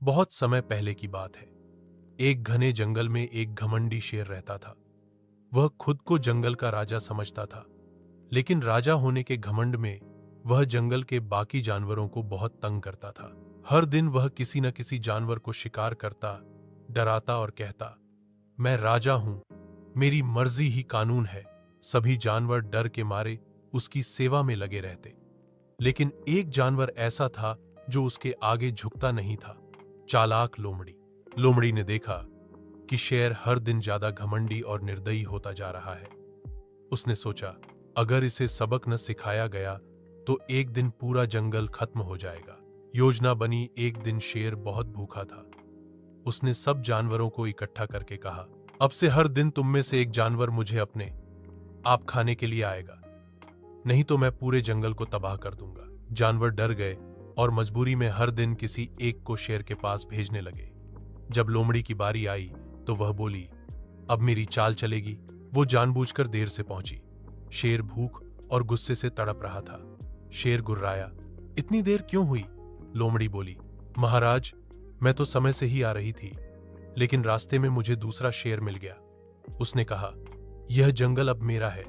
बहुत समय पहले की बात है। एक घने जंगल में एक घमंडी शेर रहता था। वह खुद को जंगल का राजा समझता था, लेकिन राजा होने के घमंड में वह जंगल के बाकी जानवरों को बहुत तंग करता था। हर दिन वह किसी न किसी जानवर को शिकार करता, डराता और कहता, मैं राजा हूं, मेरी मर्जी ही कानून है। सभी जानवर डर के मारे उसकी सेवा में लगे रहते, लेकिन एक जानवर ऐसा था जो उसके आगे झुकता नहीं था, चालाक लोमड़ी। लोमड़ी ने देखा कि शेर हर दिन ज्यादा घमंडी और निर्दयी होता जा रहा है। उसने सोचा, अगर इसे सबक न सिखाया गया तो एक दिन पूरा जंगल खत्म हो जाएगा। योजना बनी। एक दिन शेर बहुत भूखा था। उसने सब जानवरों को इकट्ठा करके कहा, अब से हर दिन तुम में से एक जानवर मुझे अपने आप खाने के लिए आएगा, नहीं तो मैं पूरे जंगल को तबाह कर दूंगा। जानवर डर गए और मजबूरी में हर दिन किसी एक को शेर के पास भेजने लगे। जब लोमड़ी की बारी आई तो वह बोली, अब मेरी चाल चलेगी। वो जानबूझकर देर से पहुंची। शेर भूख और गुस्से से तड़प रहा था। शेर गुर्राया, इतनी देर क्यों हुई? लोमड़ी बोली, महाराज, मैं तो समय से ही आ रही थी, लेकिन रास्ते में मुझे दूसरा शेर मिल गया। उसने कहा, यह जंगल अब मेरा है,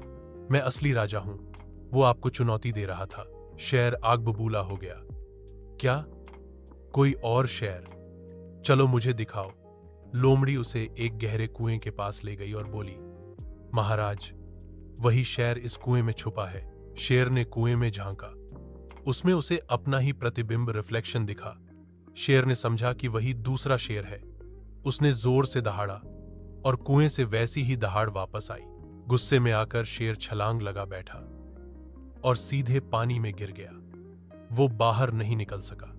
मैं असली राजा हूं। वो आपको चुनौती दे रहा था। शेर आग बबूला हो गया। क्या? कोई और शेर? चलो मुझे दिखाओ। लोमड़ी उसे एक गहरे कुएं के पास ले गई और बोली, महाराज, वही शेर इस कुएं में छुपा है। शेर ने कुएं में झांका। उसमें उसे अपना ही प्रतिबिंब रिफ्लेक्शन दिखा। शेर ने समझा कि वही दूसरा शेर है। उसने जोर से दहाड़ा और कुएं से वैसी ही दहाड़ वापस आई। गुस्से में आकर शेर छलांग लगा बैठा और सीधे पानी में गिर गया। वो बाहर नहीं निकल सका।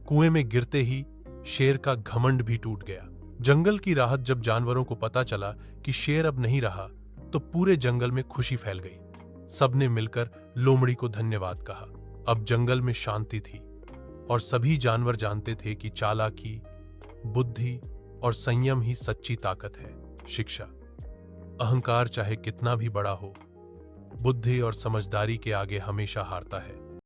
कुएं में गिरते ही शेर का घमंड भी टूट गया। जंगल की राहत जब जानवरों को पता चला कि शेर अब नहीं रहा, तो पूरे जंगल में खुशी फैल गई। सबने मिलकर लोमड़ी को धन्यवाद कहा। अब जंगल में शांति थी और सभी जानवर जानते थे कि चालाकी, बुद्धि और संयम ही सच्ची ताकत है। शिक्षा। अहंकार चाहे कितना भी बड़ा हो, बुद्धि और समझदारी के आगे हमेशा हारता है।